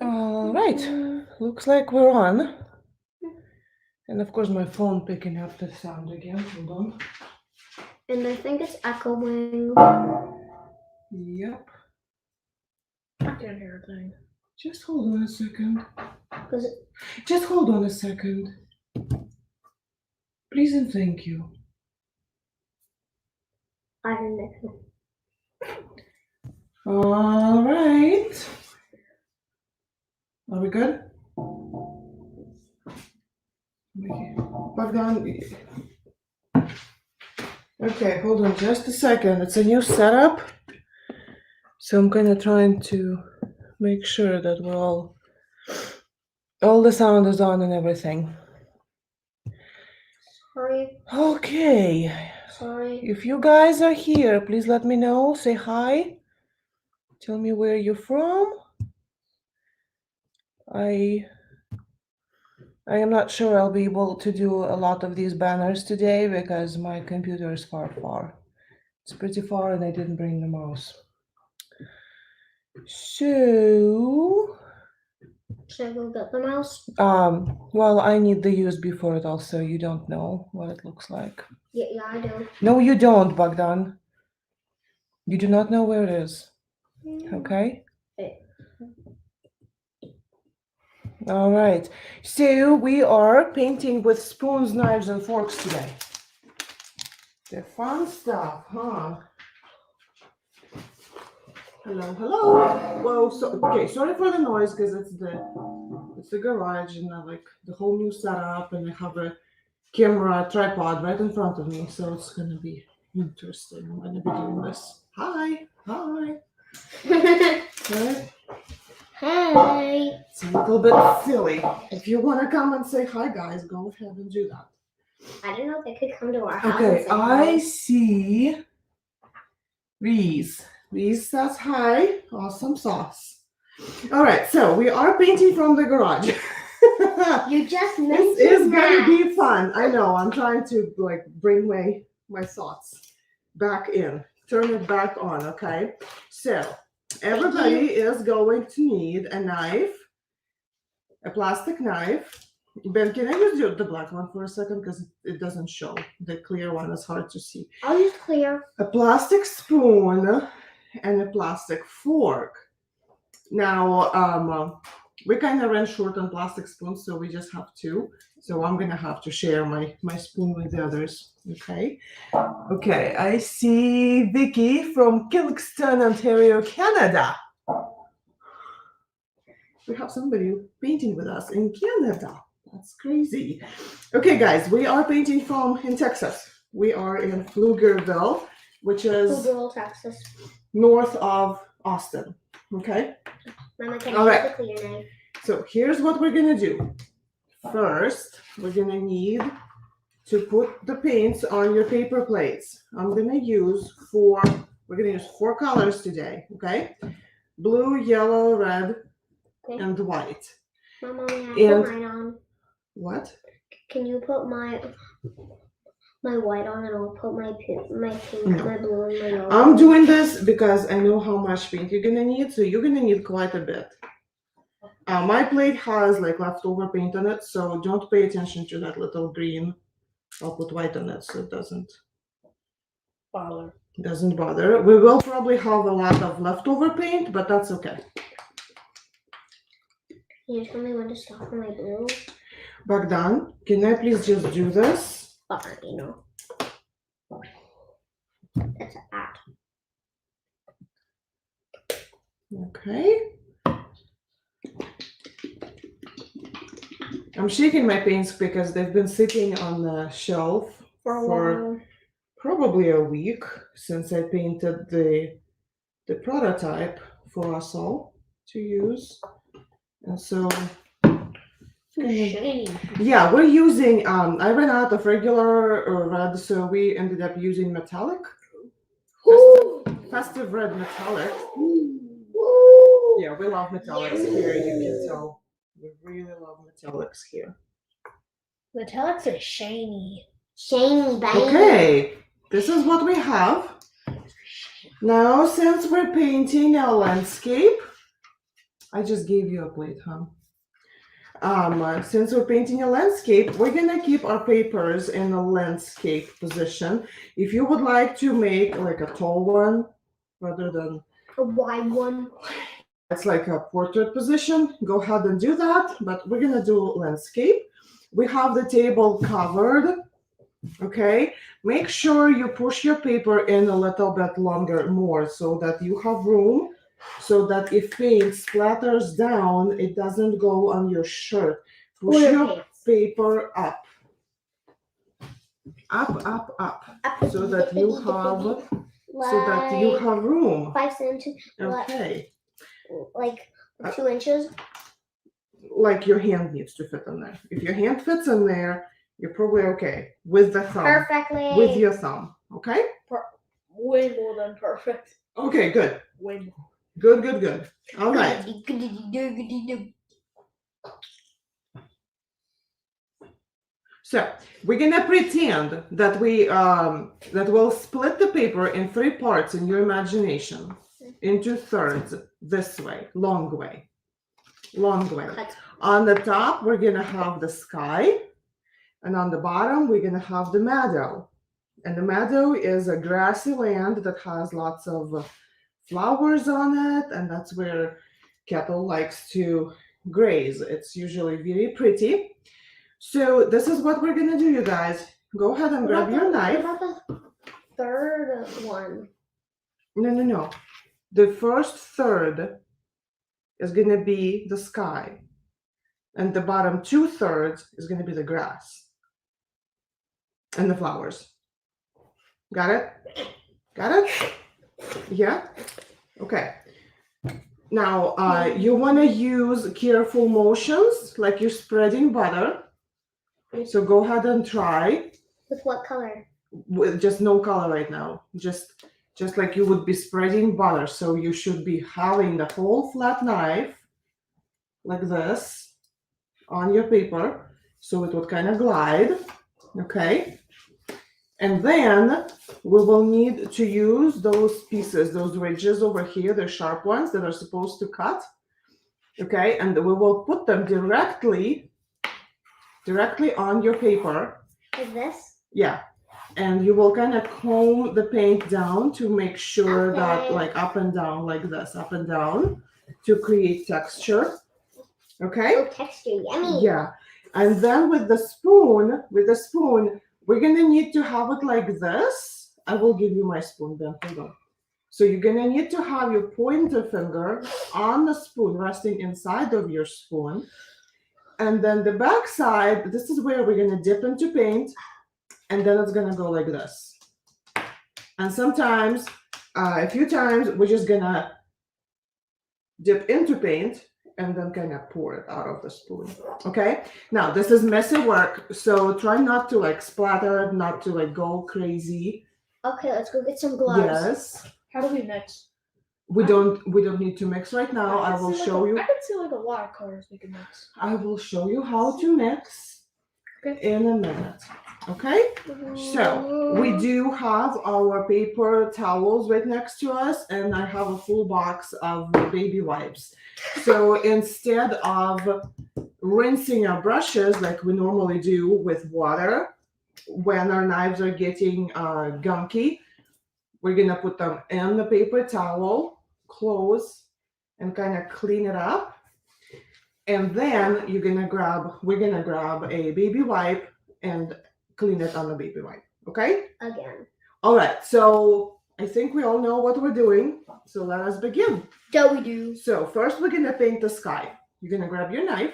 All right, looks like we're on. And of course my phone picking up the sound again, hold on. And I think it's echoing. Yep, I can't hear a thing. just hold on a second. Cause Just hold on a second. Please and thank you. I don't know. All right. Are we good? Bogdan. Okay, hold on just a second. It's a new setup. So I'm kind of trying to make sure that we're all the sound is on and everything. Sorry. Okay. Sorry. If you guys are here, please let me know. Say hi. Tell me where you're from. I am not sure I'll be able to do a lot of these banners today because my computer is far. It's pretty far and I didn't bring the mouse. So, Should I go get the mouse? well, I need the USB for it also. You don't know what it looks like. Yeah, I do. No, you don't, Bogdan. You do not know where it is. Okay? All right. So we are painting with spoons, knives, and forks today. The fun stuff, huh? Hello. Whoa, okay, sorry for the noise because it's the garage and like the whole new setup and I have a camera tripod right in front of me, so it's gonna be interesting. I'm gonna be doing this. Hi. Right? Hi. It's a little bit silly. If you want to come and say hi, guys, go ahead and do that. I don't know if they could come to our house. Okay, and say hi. I see Reese. Reese says hi. Awesome sauce. All right, so we are painting from the garage. You just mentioned This is that. gonna be fun. I know. I'm trying to like bring my thoughts back in, turn it back on. Okay, so everybody is going to need a knife, a plastic knife. Ben, can I use the black one for a second because it doesn't show. The clear one is hard to see. I'll use clear. A plastic spoon and a plastic fork. Now, we kind of ran short on plastic spoons, so we just have two. So I'm gonna have to share my spoon with the others. Okay. Okay. I see Vicky from Kingston, Ontario, Canada. We have somebody painting with us in Canada. That's crazy. Okay, guys, we are painting in Texas. We are in Pflugerville, which is Pflugerville, Texas. North of Austin. Okay. Mama, can All I right. use the clear knife? So here's what we're gonna do. First, we're gonna need to put the paints on your paper plates. I'm gonna use we're gonna use 4 colors today, okay? Blue, yellow, red, and white. Mama, may I put mine on? What? Can you put my white on and I'll put my pink, No. my blue, and my yellow? I'm doing this because I know how much paint you're gonna need, so you're gonna need quite a bit. My plate has like leftover paint on it, so don't pay attention to that little green. I'll put white on it so it doesn't bother. We will probably have a lot of leftover paint, but that's okay. Can you tell me when to stop for my blue? Bogdan, can I please just do this? Fine. That's an at. Okay. I'm shaking my paints because they've been sitting on the shelf for probably a week since I painted the prototype for us all to use. And so shiny. Yeah, we're using I ran out of regular red, so we ended up using metallic. Festive red metallic. Yeah, we love metallics here, you can tell. We really love metallics here. Metallics are shiny. Shiny, baby. Okay, this is what we have. Now, since we're painting a landscape, I just gave you a plate, huh? Since we're painting a landscape, we're gonna keep our papers in a landscape position. If you would like to make like a tall one rather than A wide one. it's like a portrait position, go ahead and do that, but we're gonna do landscape. We have the table covered, okay? Make sure you push your paper in a little bit longer more so that you have room, so that if paint splatters down, it doesn't go on your shirt. Push Or your your pants. paper up, so that you have room. 5 centimeters, Okay, like 2 inches. like your hand needs to fit in there. If your hand fits in there, you're probably okay with the thumb. Perfectly. With your thumb, okay? Way more than perfect. Okay, good. Way more. Good. All right. So we're gonna pretend that we'll split the paper in 3 parts in your imagination, into thirds this way, long way. Cut. On the top, we're gonna have the sky, and on the bottom, we're gonna have the meadow. And the meadow is a grassy land that has lots of flowers on it, and that's where cattle likes to graze. It's usually very pretty. So this is what we're gonna do, you guys. Go ahead and grab your knife. What about the third one? No. The first third is gonna be the sky, and the bottom 2/3 is gonna be the grass and the flowers. Got it? Yeah? Okay. Now, you want to use careful motions, like you're spreading butter. So go ahead and try. With what color? With just no color right now. Just like you would be spreading butter. So you should be having the whole flat knife like this on your paper. So it would kind of glide. Okay. And then we will need to use those pieces, those ridges over here, the sharp ones that are supposed to cut. Okay, and we will put them directly on your paper. Like this? Yeah. And you will kind of comb the paint down to make sure that like up and down like this, up and down to create texture. Okay? Oh, texture, yummy. Yeah. And then with the spoon, we're gonna need to have it like this. I will give you my spoon then. Hold on. So you're gonna need to have your pointer finger on the spoon, resting inside of your spoon. And then the back side, this is where we're gonna dip into paint, and then it's gonna go like this. And sometimes, a few times, we're just gonna dip into paint and then kind of pour it out of the spoon. Okay? Now, this is messy work, so try not to like splatter, not to like go crazy. Okay, let's go get some gloves. Yes. How do we mix? We don't need to mix right now. I will show you. I can see like a lot of colors we can mix. I will show you how to mix in a minute. Okay? So we do have our paper towels right next to us, and I have a full box of baby wipes. So instead of rinsing our brushes like we normally do with water when our knives are getting gunky, we're gonna put them in the paper towel, close, and kind of clean it up. And then we're gonna grab a baby wipe and clean it on the baby wipe. Okay? Again. All right. So I think we all know what we're doing. So let us begin. Do we do? So first we're gonna paint the sky. You're gonna grab your knife.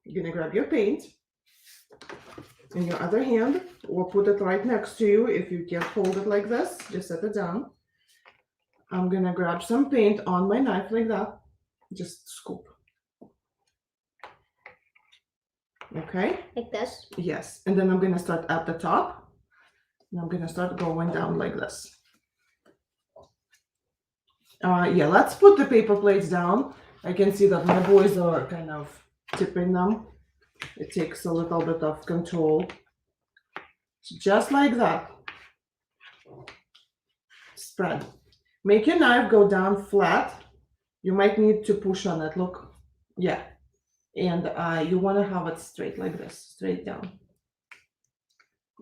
You're gonna grab your paint in your other hand, or put it right next to you. If you can't hold it like this, just set it down. I'm gonna grab some paint on my knife like that. Just scoop. Okay? Like this? Yes. And then I'm gonna start at the top. And I'm gonna start going down like this. Yeah, let's put the paper plates down. I can see that my boys are kind of tipping them. It takes a little bit of control. Just like that. Spread. Make your knife go down flat. You might need to push on it. Look. Yeah. And you want to have it straight like this, straight down.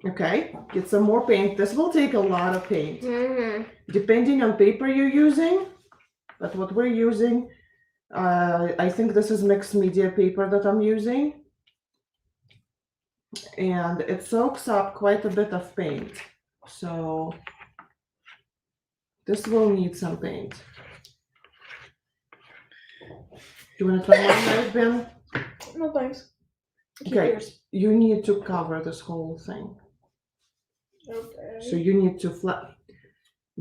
Okay, get some more paint. This will take a lot of paint, depending on paper you're using. But what we're using, I think this is mixed media paper that I'm using. And it soaks up quite a bit of paint. So this will need some paint. Do you want to try one knife, Ben? No thanks. Keep Okay, yours. you need to cover this whole thing. Okay. So you need to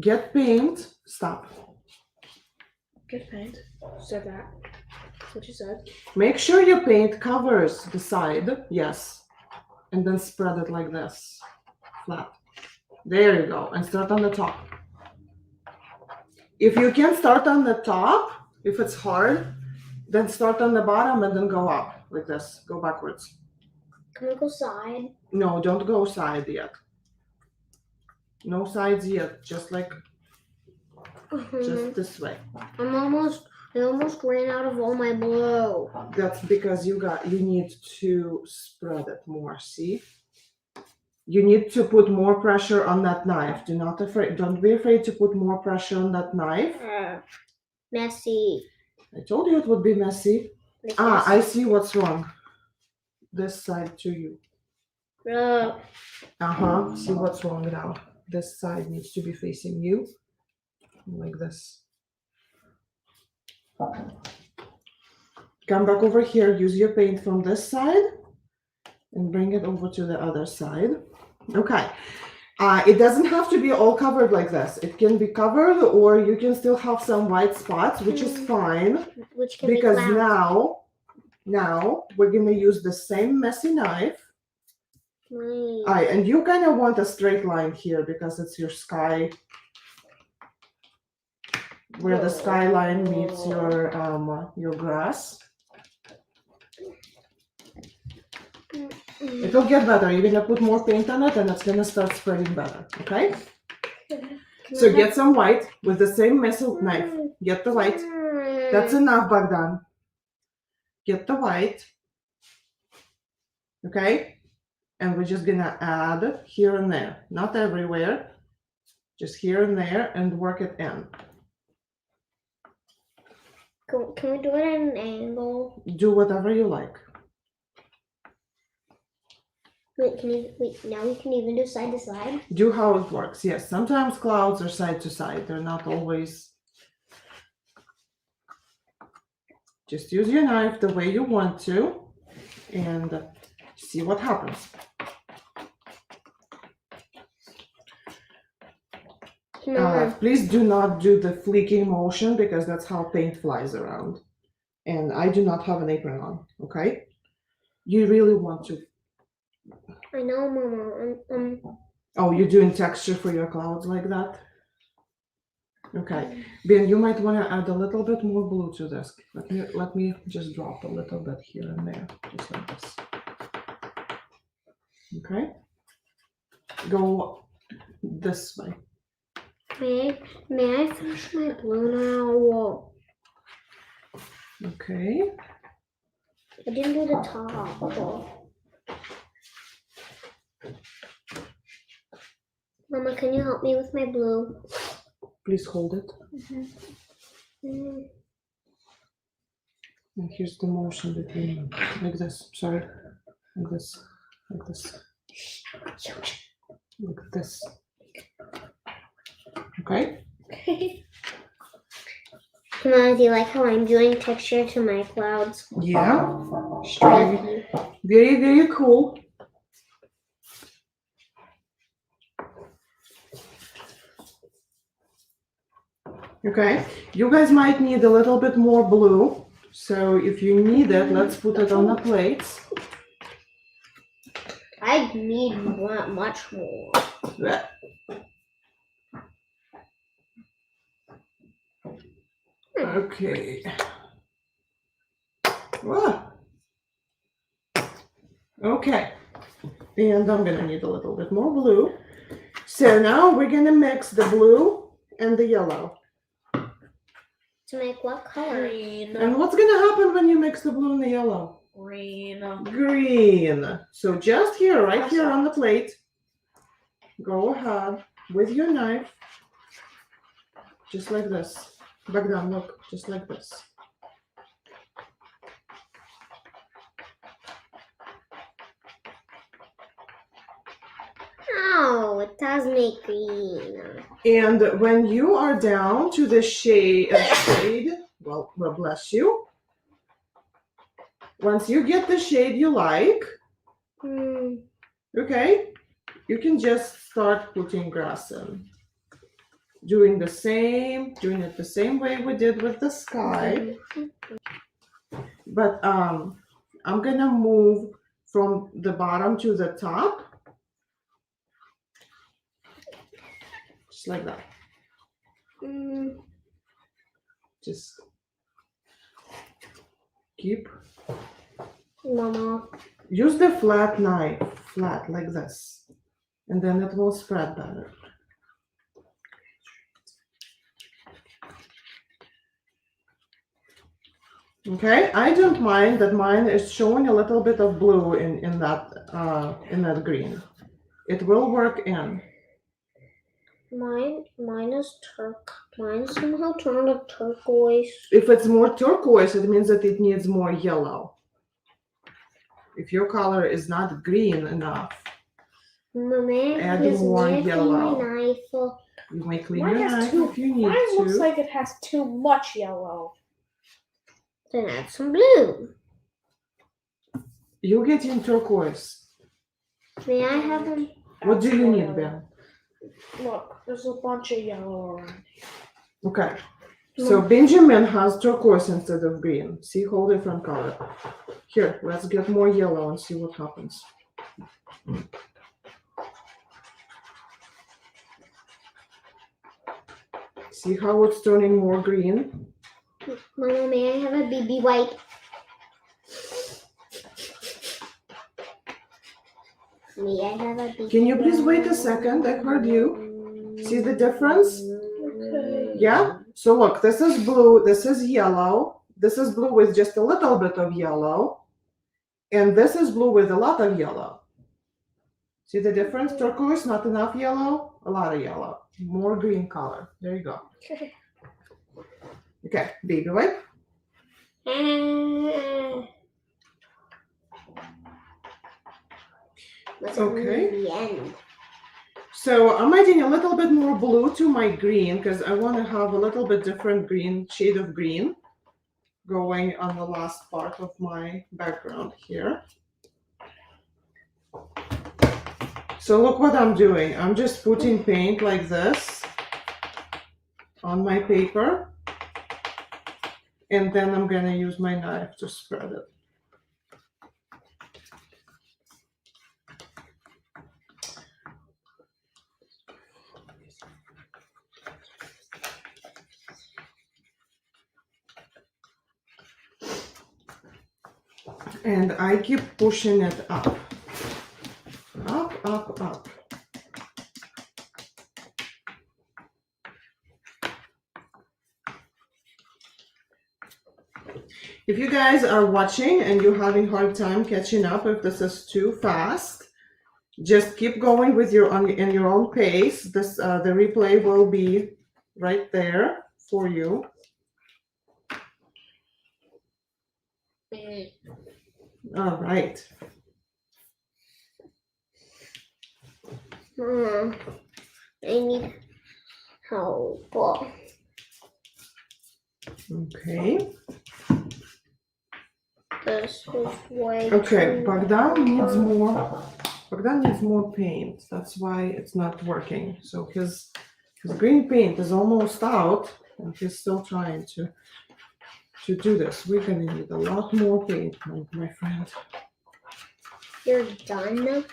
get paint. Stop. Get paint. Said that. That's what you said. Make sure your paint covers the side. Yes. And then spread it like this. Flat. There you go. And start on the top. If you can start on the top, if it's hard, then start on the bottom and then go up like this. Go backwards. Can we go side? No, don't go side yet. No sides yet. Just like just this way. I almost ran out of all my blue. That's because you need to spread it more. See? You need to put more pressure on that knife. Don't be afraid to put more pressure on that knife. Messy. I told you it would be messy. Like I see what's wrong. This side to you. this. See what's wrong now. This side needs to be facing you. Like this. Come back over here. Use your paint from this side. And bring it over to the other side. Okay. It doesn't have to be all covered like this. It can be covered, or you can still have some white spots, which is fine. Which can Because be clouds. now we're gonna use the same messy knife. Nice. And you kind of want a straight line here because it's your sky, where the skyline meets your grass. It'll get better. You're gonna put more paint on it, and it's gonna start spreading better. Okay. So get some white with the same messy knife. Get the white. That's enough, Bogdan. Get the white. Okay. And we're just gonna add here and there, not everywhere, just here and there, and work it in. Can we do it at an angle? Do whatever you like. Wait, now we can even do side to side? Do how it works. Yes, sometimes clouds are side to side. They're not always. Just use your knife the way you want to and see what happens. Please do not do the flicking motion because that's how paint flies around. And I do not have an apron on, okay? You really want to. I know, Mama. Oh, you're doing texture for your clouds like that? Okay. Ben, you might want to add a little bit more blue to this. Let me just drop a little bit here and there, just like this. Okay? Go this way. May I finish my blue now? Okay. I didn't do the top. Mama, can you help me with my blue? Please hold it. And here's the motion between, like this, sorry. Like this, like this. Like this. Okay? Mama, do you like how I'm doing texture to my clouds? Yeah. Very, very, very cool. Okay, you guys might need a little bit more blue. So if you need it, let's put it on the plates. I need much more. Yeah. Okay. Ah. Okay. And I'm gonna need a little bit more blue. So now we're gonna mix the blue and the yellow. To make what color? Green. And what's gonna happen when you mix the blue and the yellow? Green. Green. So just here, right here on the plate, go ahead with your knife, just like this. Back down, look, just like this. Oh, it does make green. And when you are down to the shade, well, bless you. Once you get the shade you like, okay, you can just start putting grass in. Doing it the same way we did with the sky. But I'm gonna move from the bottom to the top. Just like that. Just keep. Mama. Use the flat knife, flat like this. And then it will spread better. Okay, I don't mind that mine is showing a little bit of blue in that green. It will work in. Mine is Mine somehow turned a turquoise. If it's more turquoise, it means that it needs more yellow. If your color is not green enough, Mommy, add please more may I clean yellow. my knife? You may clean Mine your has knife too. if you need Mine looks to. like it has too much yellow. Then add some blue. You get in turquoise. May I have them? What do you That's need, more Ben? Look, there's a bunch of yellow around. Okay. So Benjamin has turquoise instead of green. See, whole different color. Here, let's get more yellow and see what happens. See how it's turning more green? Mama, may I have a BB white? May I have a BB Can you please wait a second? I heard you. See the difference? Okay. Yeah? So look, this is blue, this is yellow. This is blue with just a little bit of yellow. And this is blue with a lot of yellow. See the difference? Turquoise, not enough yellow, a lot of yellow. More green color. There you go. Okay. Okay, baby wipe. What's Okay. the end? So I'm adding a little bit more blue to my green because I want to have a little bit different green, shade of green going on the last part of my background here. So look what I'm doing. I'm just putting paint like this on my paper. And then I'm gonna use my knife to spread it. And I keep pushing it up. Up, up, up. If you guys are watching and you're having hard time catching up, if this is too fast, just keep going with your own pace. This the replay will be right there for you. All right. I need help. Okay. This is way Okay, too Bogdan needs more. Bogdan needs more paint. That's why it's not working. So his green paint is almost out, and he's still trying to do this. We're gonna need a lot more paint, my friend. You're done?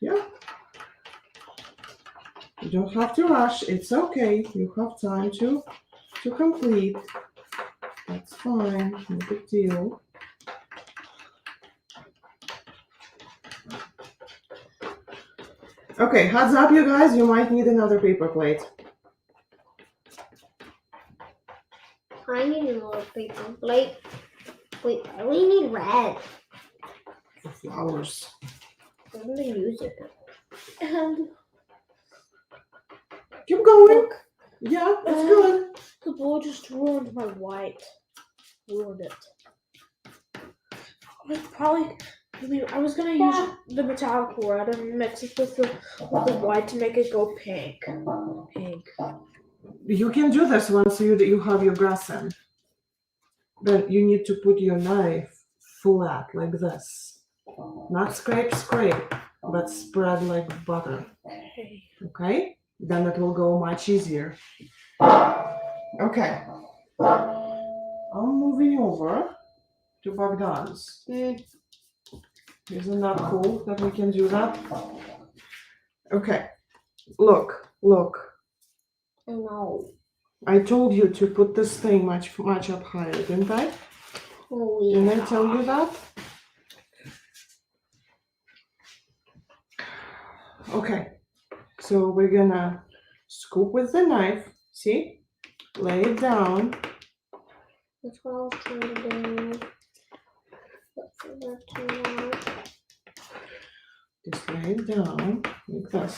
Yeah. You don't have to rush. It's okay. You have time to complete. That's fine. No big deal. Okay, heads up, you guys. You might need another paper plate. I need more paper. Like, wait, I only need red. For flowers. I'm gonna use it. And Keep going. look, Yeah, it's good. the blue just ruined my white. Ruined it. I was gonna use the metallic red and mix it with the white to make it go pink. Pink. You can do this once you have your grass in. But you need to put your knife flat like this. Not scrape, but spread like butter. Okay. Okay? Then it will go much easier. Okay. I'm moving over to Bogdan's. Isn't that cool that we can do that? Okay. Look. No. I told you to put this thing much up higher, didn't I? Oh, Didn't yeah. I tell you that? Okay. So we're gonna scoop with the knife. See? Lay it down. That's what I was trying to do. Let's see that turn out. Just lay it down like this.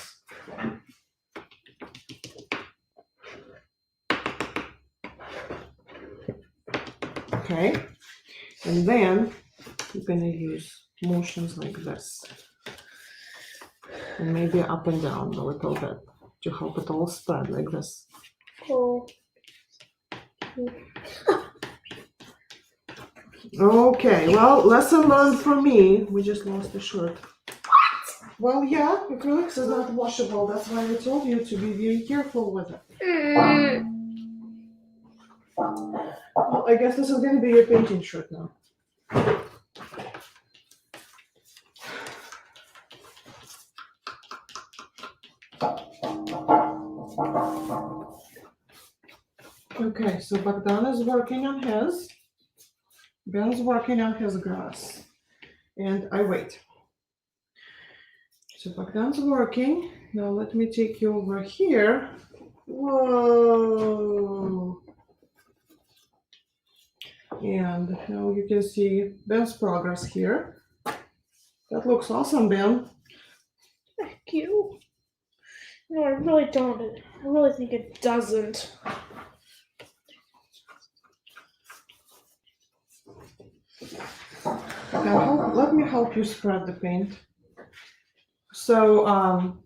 Okay, and then you're gonna use motions like this. And maybe up and down a little bit to help it all spread like this. Cool. Okay, well, lesson learned for me. We just lost the shirt. Well, yeah, acrylics is not washable. That's why I told you to be very careful with it. Well, I guess this is going to be your painting shirt now. Okay, so Bogdan is working on his. Ben's working on his grass. And I wait. So Bogdan's working. Now let me take you over here. Whoa. And now you can see Ben's progress here. That looks awesome, Ben. Thank you. No, I really don't. I really think it doesn't. Now let me help you spread the paint. So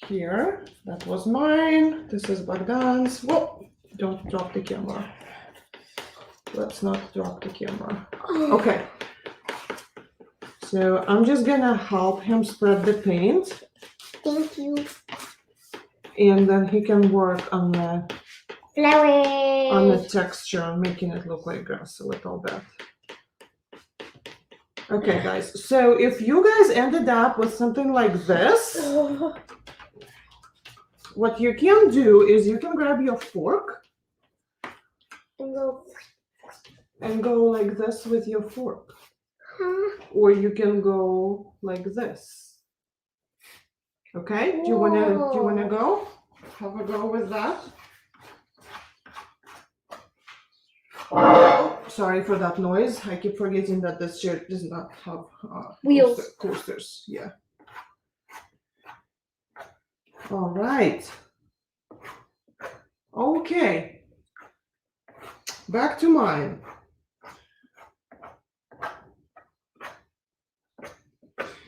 here, that was mine. This is Bogdan's. Whoa, don't drop the camera. Let's not drop the camera. Okay. So I'm just gonna help him spread the paint. Thank you. And then he can work on the Flowers. texture, making it look like grass a little bit. Okay, guys. So if you guys ended up with something like this, what you can do is you can grab your fork and go like this with your fork. Or you can go like this. Okay? Do you wanna go? Have a go with that? Oh, sorry for that noise. I keep forgetting that this chair does not have Wheels. coasters. Yeah. All right. Okay. Back to mine.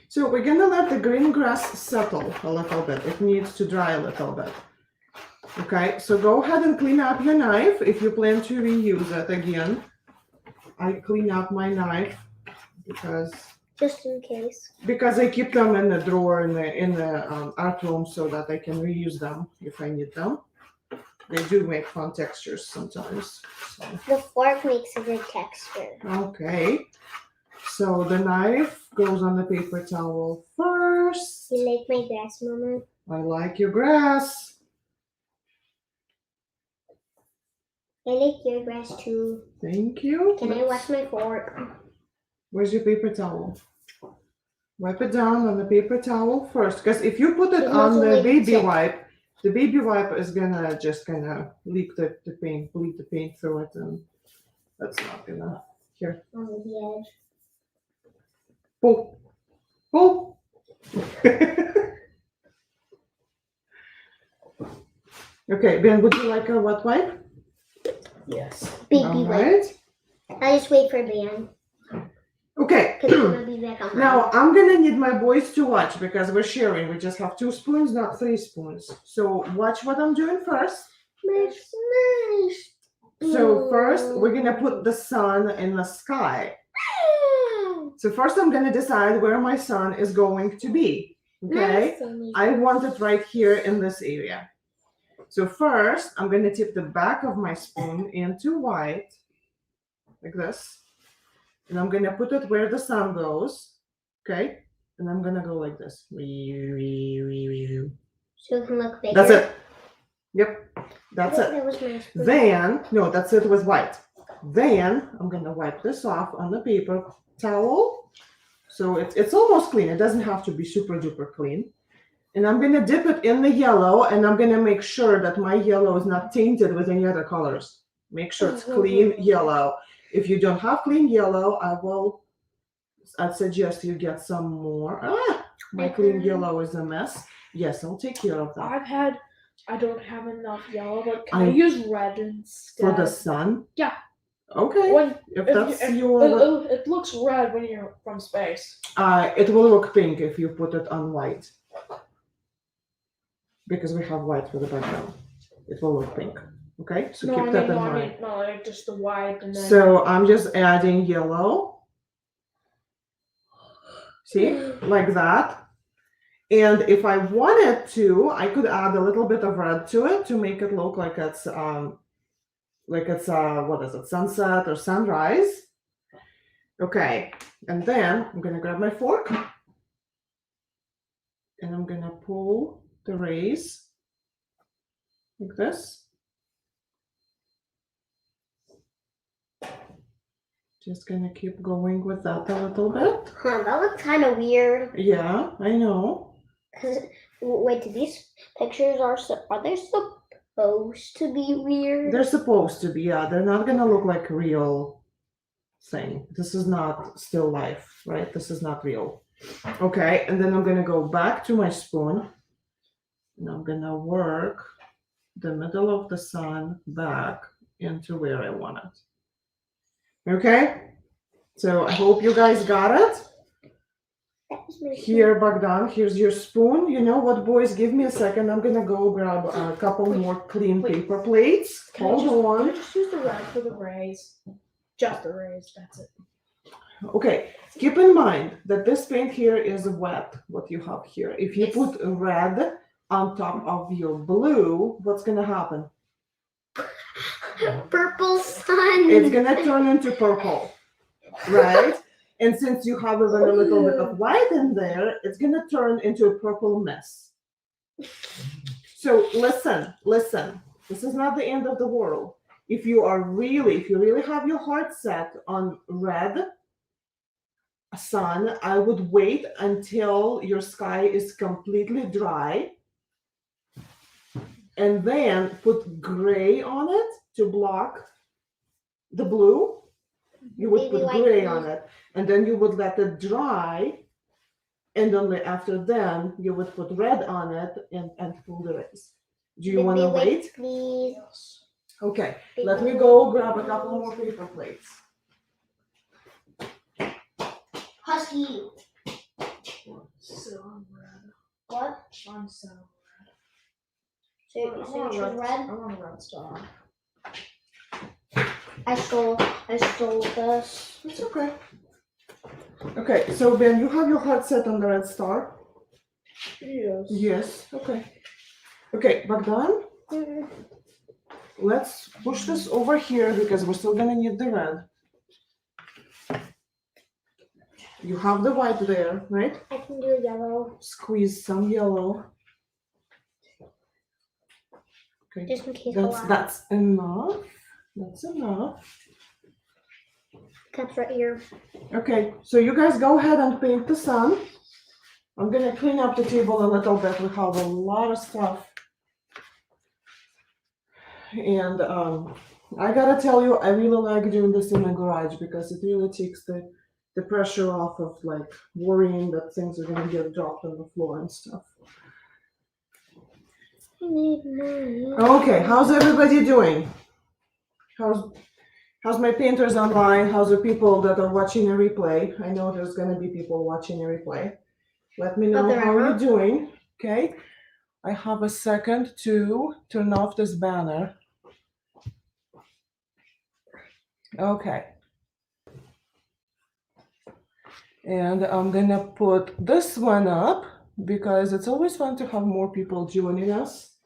So we're gonna let the green grass settle a little bit. It needs to dry a little bit. Okay, so go ahead and clean up your knife if you plan to reuse it again. I clean up my knife because Just in case. I keep them in the drawer in the art room so that I can reuse them if I need them. They do make fun textures sometimes. So. The fork makes a good texture. Okay, so the knife goes on the paper towel first. You like my grass, Mama? I like your grass. I like your grass too. Thank you. Can I wash my fork? Where's your paper towel? Wipe it down on the paper towel first, because if you put it It on smells the like baby tip. wipe, The baby wipe is gonna just kind of leak the paint, bleed the paint through it, and that's not gonna. Here, On the edge. pull, pull. Okay, Ben, would you like a wet wipe? Yes. Baby All wipe. right. I just wait for Dan. Okay. Because I'm gonna be back on Now I'm gonna need my boys to watch because we're sharing. We just have 2 spoons, not 3 spoons. So watch what I'm doing first. So first we're gonna put the sun in the sky. So first I'm gonna decide where my sun is going to be. Okay. I want it right here in this area. So first I'm gonna tip the back of my spoon into white, like this. And I'm gonna put it where the sun goes. Okay. And I'm gonna go like this. So it can look bigger. That's it. Yep. That's it. That was my spoon. Then, no, that's it with white. Then I'm gonna wipe this off on the paper towel. So it's almost clean. It doesn't have to be super duper clean. And I'm gonna dip it in the yellow, and I'm gonna make sure that my yellow is not tainted with any other colors. Make sure it's clean yellow. If you don't have clean yellow, I'd suggest you get some more. My clean yellow is a mess. Yes, I'll take care of that. I don't have enough yellow, but can I use red instead? For the sun? Yeah. Okay. It looks red when you're from space. It will look pink if you put it on white. Because we have white for the background. It will look pink. Okay? So keep that in mind. No, like just the white and then. So I'm just adding yellow. See? Like that. And if I wanted to, I could add a little bit of red to it to make it look like it's what is it, sunset or sunrise. Okay, and then I'm gonna grab my fork and I'm gonna pull the rays like this. Just gonna keep going with that a little bit. Huh, that looks kind of weird. Yeah, I know. Wait, these pictures are they supposed to be weird? They're supposed to be, yeah. They're not gonna look like real thing. This is not still life, right? This is not real. Okay, and then I'm gonna go back to my spoon and I'm gonna work the middle of the sun back into where I want it. Okay, so I hope you guys got it. Here, Bogdan, here's your spoon. You know what, boys? Give me a second. I'm gonna go grab a couple more clean paper plates. Hold on. Can I just use the red for the rays? Just the rays, that's it. Okay, keep in mind that this paint here is wet, what you have here. If you put red on top of your blue, what's gonna happen? Purple sun. It's gonna turn into purple, right? And since you have even a little bit of white in there, it's gonna turn into a purple mess. So listen, this is not the end of the world. If you really have your heart set on red sun, I would wait until your sky is completely dry and then put gray on it to block the blue. You would put gray on it, and then you would let it dry, and only after then you would put red on it and pull the rays. Do you want to wait? Please. Okay, let me go grab a couple more paper plates. Husky. So red. What? I'm so red. So you choose red? I want a red star. I stole this. It's okay. Okay, so Ben, you have your heart set on the red star? Yes. Yes, okay. Okay, Bogdan, let's push this over here because we're still gonna need the red. You have the white there, right? I can do yellow. Squeeze some yellow. Okay, Just in case. that's enough. That's enough. Cups right here. Okay, so you guys go ahead and paint the sun. I'm gonna clean up the table a little bit. We have a lot of stuff And I gotta tell you, I really like doing this in the garage because it really takes the pressure off of like worrying that things are gonna get dropped on the floor and stuff. I need money. Okay, how's everybody doing? How's my painters online? How's the people that are watching a replay? I know there's gonna be people watching a replay. Let me know how you're doing. Okay. I have a second to turn off this banner. Okay. And I'm gonna put this one up because it's always fun to have more people joining us.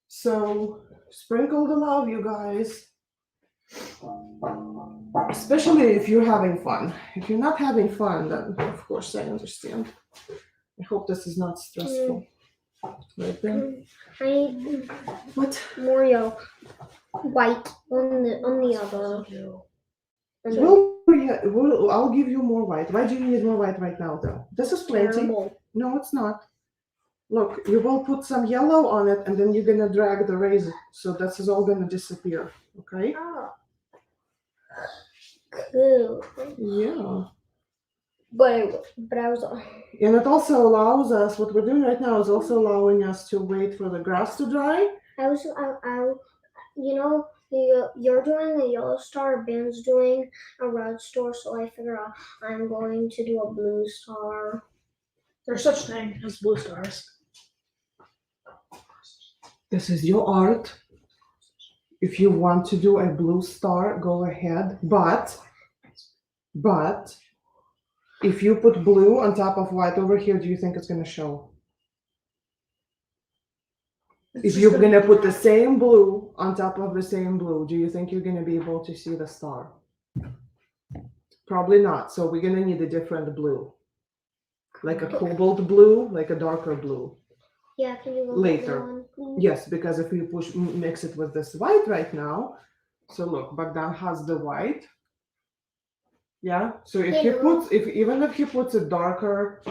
So sprinkle the love, you guys. Especially if you're having fun. If you're not having fun, then of course I understand. I hope this is not stressful. Right there. I need What? more white on the other. Well, I'll give you more white. Why do you need more white right now, though? This is plenty. Terrible. No, it's not. Look, you will put some yellow on it, and then you're gonna drag the razor, so this is all gonna disappear. Okay? Oh. Cool. Yeah. But I was. And it also allows us. What we're doing right now is also allowing us to wait for the grass to dry. You know, you're doing a yellow star, Ben's doing a red star, so I figure out I'm going to do a blue star. There's such thing as blue stars. This is your art. If you want to do a blue star, go ahead. But if you put blue on top of white over here, do you think it's gonna show? If you're gonna put the same blue on top of the same blue, do you think you're gonna be able to see the star? Probably not. So we're gonna need a different blue. Like a cobalt blue, like a darker blue. Yeah, can you go Later. Yes, because if you mix it with this white right now, so look, Bogdan has the white. Yeah. So if even if he puts a darker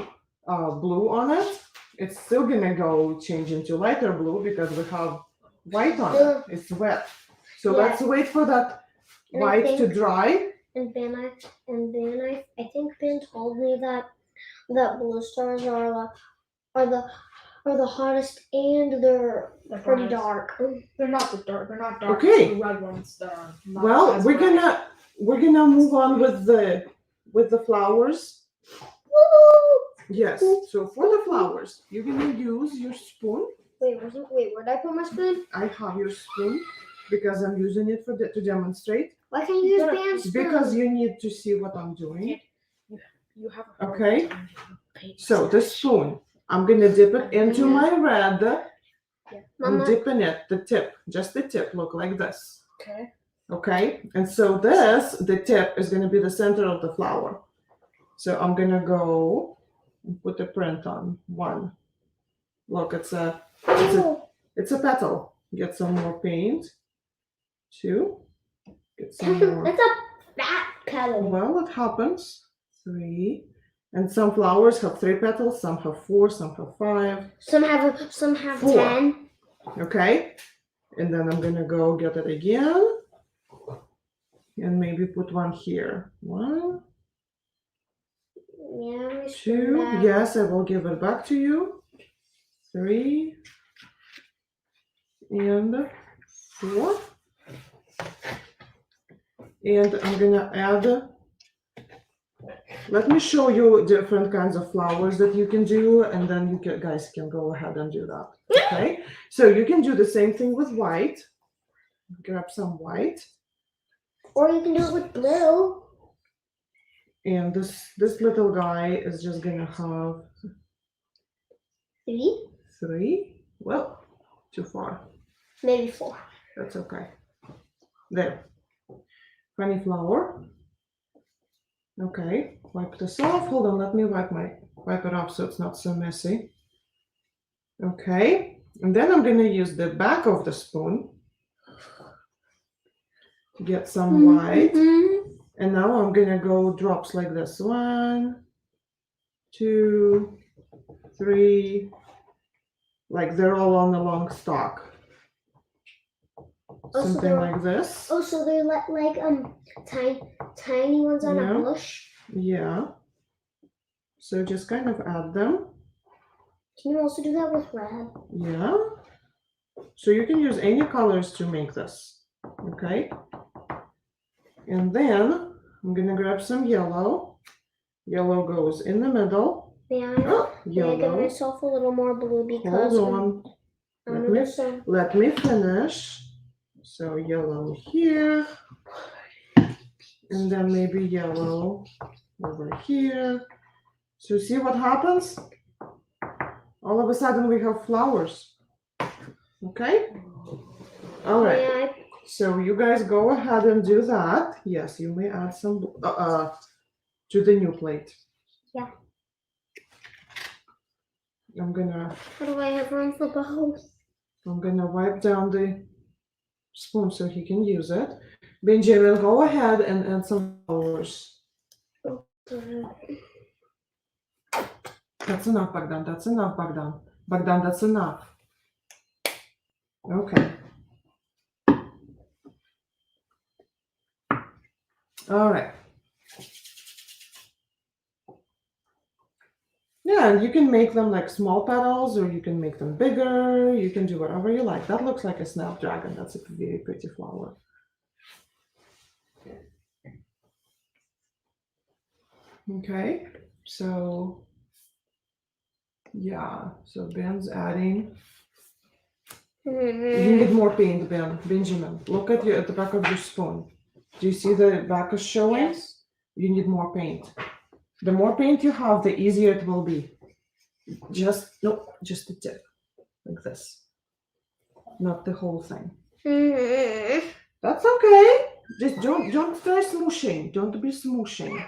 blue on it, it's still gonna go change into lighter blue because we have white on it. It's wet. So let's wait for that white to dry. And then I think Ben told me that blue stars are the hottest and they're pretty dark. They're not dark. Okay. The red ones. Well, we're gonna move on with the flowers. Woo! Yes. So for the flowers, you're gonna use your spoon. Wait, where did I put my spoon? I have your spoon because I'm using it to demonstrate. Why can't you use Ben's spoon? Because you need to see what I'm doing. You have okay. So the spoon, I'm gonna dip it into my red. Yeah. I'm dipping it, the tip, just the tip, look like this. Okay. Okay, and so the tip is gonna be the center of the flower. So I'm gonna go and put the print on one. Look, it's a petal. Get some more paint. Two. Get some more. It's a fat petal. Well, it happens. 3. And some flowers have 3 petals, some have 4, some have 5. Some have 4. 10. Okay. And then I'm gonna go get it again. And maybe put one here. 1. Yeah, 2. Yes, I will give it back to you. 3. And 4. And I'm gonna add. Let me show you different kinds of flowers that you can do, and then you guys can go ahead and do that. Okay, so you can do the same thing with white. Grab some white. Or you can do it with blue. And this little guy is just gonna have 3. Well, too far. Maybe 4. That's okay. There. Funny flower. Okay, wipe this off. Hold on, let me wipe it off so it's not so messy. Okay, and then I'm gonna use the back of the spoon to get some white. And now I'm gonna go drops like this. 1, 2, 3, like they're all on the long stalk. Oh, so something they're like this. oh, so they're like tiny ones on Yeah. a bush. Yeah. So just kind of add them. Can you also do that with red? Yeah. So you can use any colors to make this. Okay. And then I'm gonna grab some yellow. Yellow goes in the middle. May I? Oh, May I give yellow. myself a little more blue because Hold on. I want to do some. Let me finish. So yellow here. And then maybe yellow over here. So see what happens? All of a sudden we have flowers. Okay? All right. May I? So you guys go ahead and do that. Yes, you may add some to the new plate. Yeah. I'm gonna How do I have room for both? wipe down the spoon so he can use it. Benjamin, go ahead and add some flowers. That's enough, Bogdan. That's enough, Bogdan. Bogdan, that's enough. Okay. All right. Yeah, and you can make them like small petals or you can make them bigger. You can do whatever you like. That looks like a snapdragon. That's a very pretty flower. Okay, so yeah, so Ben's adding. You need more paint, Benjamin. Look at the back of your spoon. Do you see the back is showing? Yes. You need more paint. The more paint you have, the easier it will be. Just the tip, like this. Not the whole thing. That's okay. Just don't try smooshing. Don't be smooshing.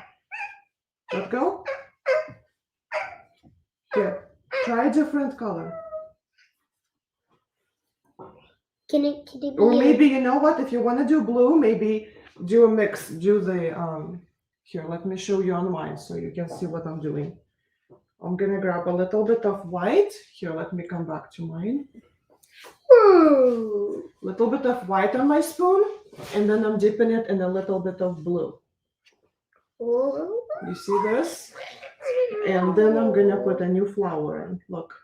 Let go. Here, try a different color. Can it be? Or maybe you know what? If you want to do blue, maybe do a mix. Do the Here, let me show you on mine so you can see what I'm doing. I'm gonna grab a little bit of white. Here, let me come back to mine. Little bit of white on my spoon, and then I'm dipping it in a little bit of blue. You see this? And then I'm gonna put a new flower in. Look.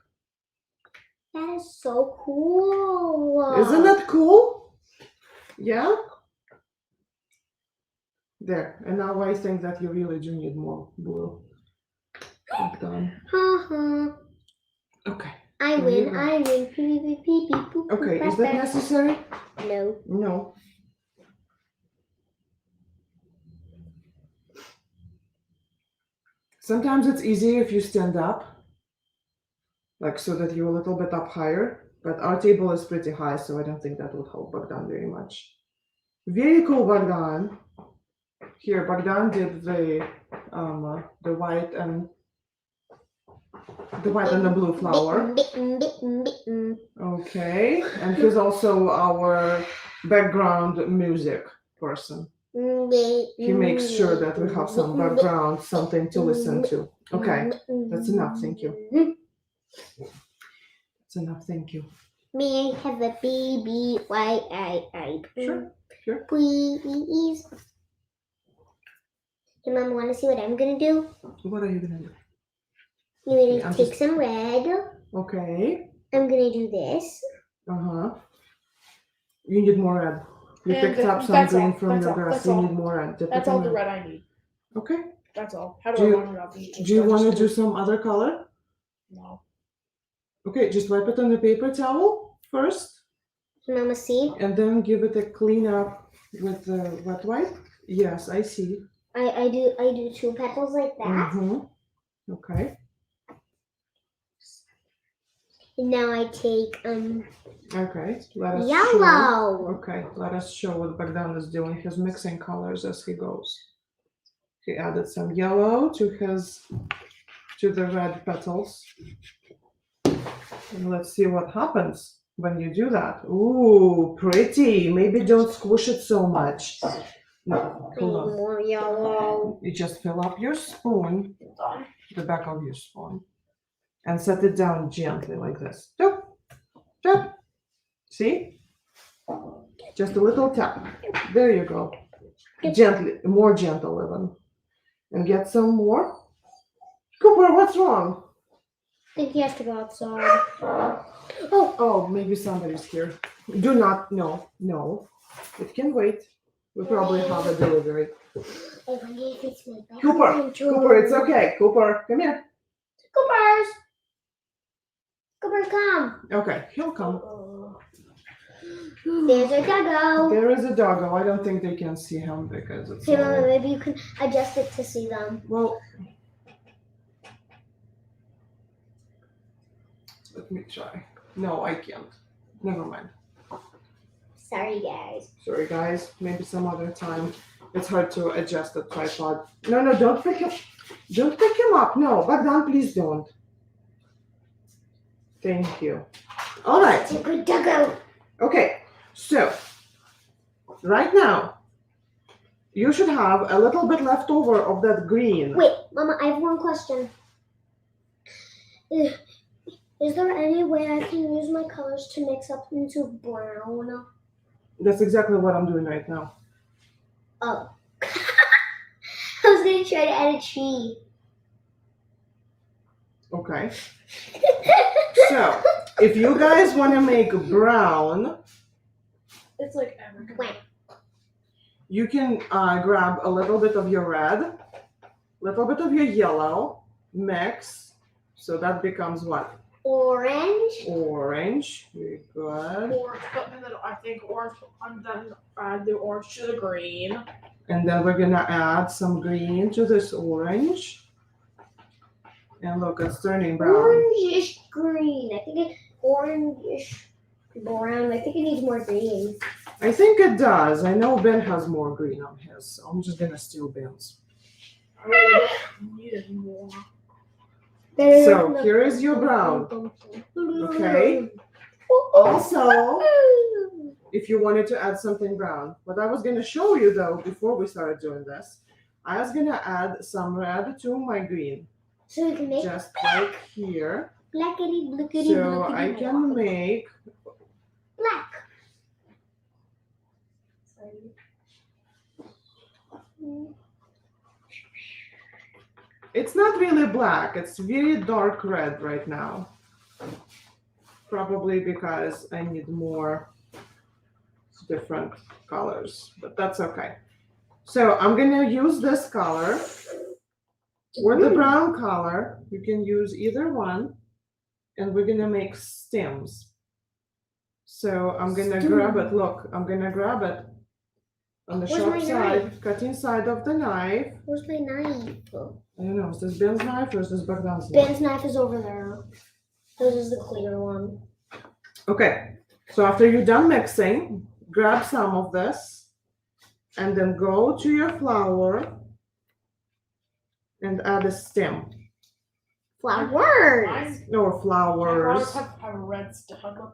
That is so cool. Isn't that cool? Yeah? There. And now I think that you really do need more blue. Like done. Okay. I There win. you go. I win. Pee, pee, pee, pee, pee, poo, poo, Okay, is pee, that pee. necessary? No. No. Sometimes it's easier if you stand up, like so that you're a little bit up higher, but our table is pretty high, so I don't think that would help Bogdan very much. Very cool, Bogdan. Here, Bogdan did the white and the blue flower. Okay, and he's also our background music person. He makes sure that we have some background, something to listen to. Okay, that's enough. Thank you. That's enough. Thank you. May I have a baby? Why? Sure. Sure. Please. Hey, Mom, want to see what I'm gonna do? What are you gonna do? You're Yeah, gonna I'm take just- some red. Okay. I'm gonna do this. You need more red. You And picked up some that's green all, from that's your all, grass. that's You all. need more red. Dip That's it in all the red. red I need. Okay. That's all. How do Do I you- warm it up? Do you want to do some other color? No. Okay, just wipe it on the paper towel first, Can Mama see? and then give it a clean up with the wet wipe. Yes, I see. I do two petals like that. Okay. And now I take Okay. Let us show. yellow. Okay. Let us show what Bogdan is doing. He's mixing colors as he goes. He added some yellow to the red petals. And let's see what happens when you do that. Ooh, pretty. Maybe don't squish it so much. No, I hold need on. more yellow. You just fill up your spoon, the back of your spoon, and set it down gently like this. Dip, dip. See? Just a little tap. There you go. Gently, more gentle even. And get some more. Cooper, what's wrong? I think he has to go outside. Oh, Oh, maybe somebody's here. Do not, no. It can wait. We probably have a delivery. Cooper, it's okay. Cooper, come here. Cooper, come. Okay, he'll come. There's a doggo. There is a doggo. I don't think they can see him because it's. See, Mama, maybe you can adjust it to see them. Well, let me try. No, I can't. Never mind. Sorry, guys. Sorry, guys. Maybe some other time. It's hard to adjust the tripod. No, don't pick him. Don't pick him up. No, Bogdan, please don't. Thank you. All right. It's a good doggo. Okay. So, right now, you should have a little bit left over of that green. Wait, Mama, I have one question. Is there any way I can use my colors to mix up into brown? That's exactly what I'm doing right now. Oh. I was going to try to add a tree. Okay. So, if you guys want to make brown, It's like everything. you can grab a little bit of your red, little bit of your yellow, mix. So that becomes what? Orange. Orange. Very good. Orange, and then I think orange, and then add the orange to the green. And then we're gonna add some green to this orange. And look, it's turning brown. Orangish green. I think it's orangish brown. I think it needs more green. I think it does. I know Ben has more green on his, so I'm just gonna steal Ben's. I really needed more. So here is your brown. Okay. Also, if you wanted to add something brown, what I was gonna show you though before we started doing this, I was gonna add some red to my green, So we can make just like here. blackity, blackity, So blackity, I can make. black. It's not really black. It's very dark red right now. Probably because I need more different colors, but that's okay. So I'm gonna use this color or the brown color. You can use either one, and we're gonna make stems. So I'm gonna grab it. Look, I'm gonna grab it on the Where's sharp my side, cutting side of the knife. Where's my knife? I don't know, is this Ben's knife or is this Bogdan's knife? Ben's knife is over there. This is the clear one. Okay, so after you're done mixing, grab some of this and then go to your flour and add a stem. Flowers. Or flowers. I have a red stem.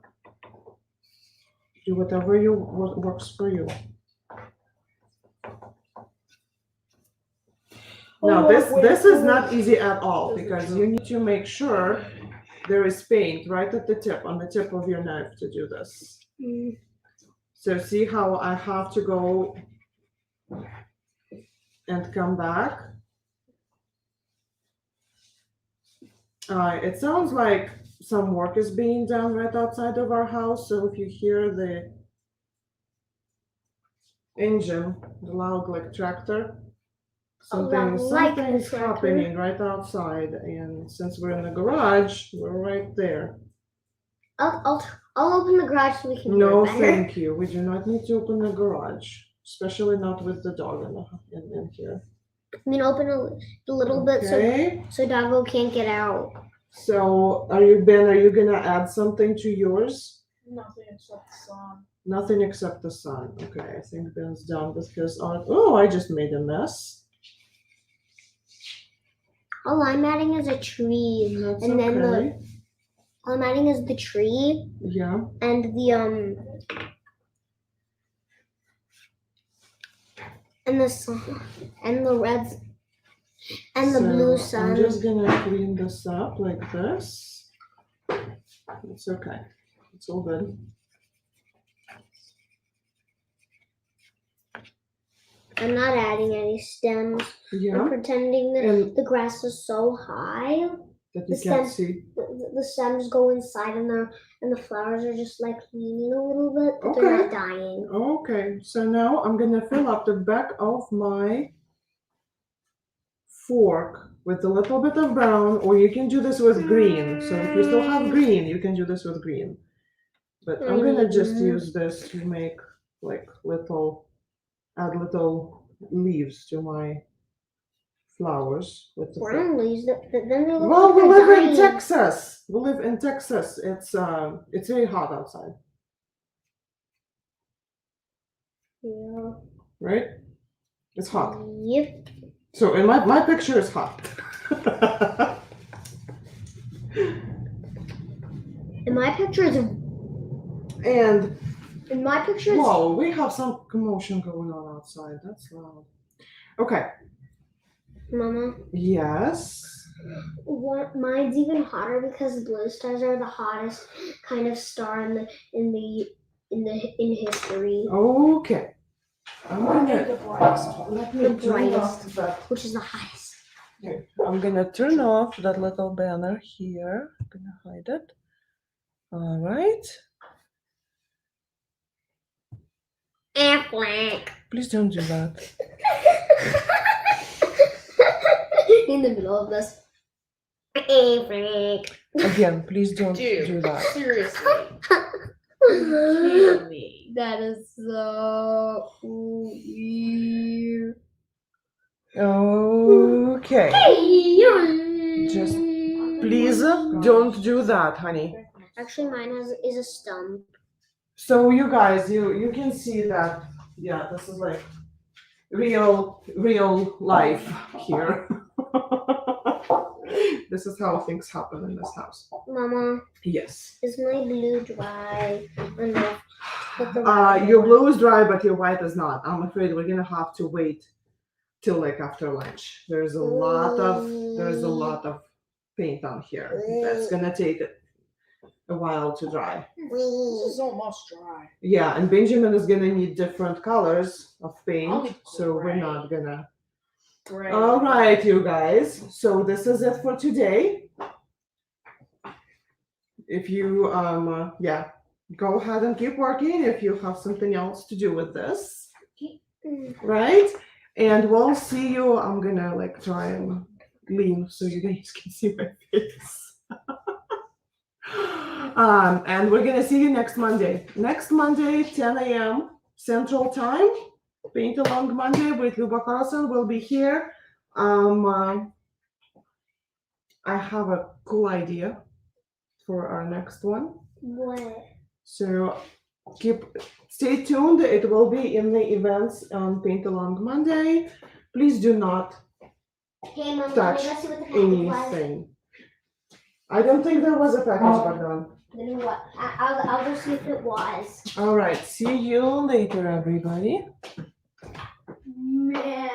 Do whatever works for you. Now this is not easy at all because you need to make sure there is paint right at the tip, on the tip of your knife to do this. So see how I have to go and come back? It sounds like some work is being done right outside of our house. So if you hear the engine, the loud like tractor, something's tractor. happening right outside. And since we're in the garage, we're right there. I'll open the garage so we can No, hear it better. thank you. We do not need to open the garage, especially not with the dog in here. I mean, open a little bit Okay. so Doggo can't get out. So, are you gonna add something to yours? Nothing except the sun. Nothing except the sun. Okay, I think Ben's done with his art. Oh, I just made a mess. All I'm adding is a tree, That's and then okay. all I'm adding is the tree Yeah. and the sun and the red and the blue sun. I'm just gonna clean this up like this. It's okay. It's all good. I'm not adding any stems. I'm Yeah, pretending that and the grass is so high. that The you can't stems, see. the stems go inside, and the flowers are just like leaning a little bit, but Okay. they're not dying. Okay, so now I'm gonna fill up the back of my fork with a little bit of brown, or you can do this with green. So if you still have green, you can do this with green. But I'm gonna just use this to make like add little leaves to my flowers with the fork. Brown leaves, but then they look Well, like we they're live dying. in Texas. We live in Texas. It's very hot outside, Yeah. right? It's hot. Yep. So in my picture is hot. In my pictures, And in my pictures, whoa, we have some commotion going on outside. That's loud. Okay. Mama, Yes. mine's even hotter because blue stars are the hottest kind of star in history, Okay. I'm And gonna the brightest. let The me turn off brightest. that. which is the hottest. Okay, I'm gonna turn off that little banner here. I'm gonna hide it. All right. Affleck. Please don't do that. In the middle of this. Affleck. Again, please don't Dude. do that. Seriously. Kidding me. That is so weird. Okay. Just please don't do that, honey. Actually, mine is a stump. So you guys, you can see that. Yeah, this is like real life here. This is how things happen in this house. Mama, Yes. is my blue dry enough? to put the white Your on? blue is dry, but your white is not. I'm afraid we're gonna have to wait till like after lunch. There's a lot of paint on here. That's gonna take a while to dry. This is almost dry. Yeah, and Benjamin is gonna need different colors of I'll paint, need so we're gray. not gonna. Great. All right, you guys. So this is it for today. If you yeah, go ahead and keep working if you have something else to do with this, right? And we'll see you. I'm gonna like try and lean so you guys can see my face. And we're gonna see you next Monday. Next Monday, 10 a.m. Central Time. Paint Along Monday with Luba Carlson will be here. I have a cool idea for our next one. What? So stay tuned. It will be in the events on Paint Along Monday. Please do not Hey, Mom, touch can I go see what the package was? anything. I don't think there was a package back then. Then what? I'll go see if it was. All right. See you later, everybody. Man.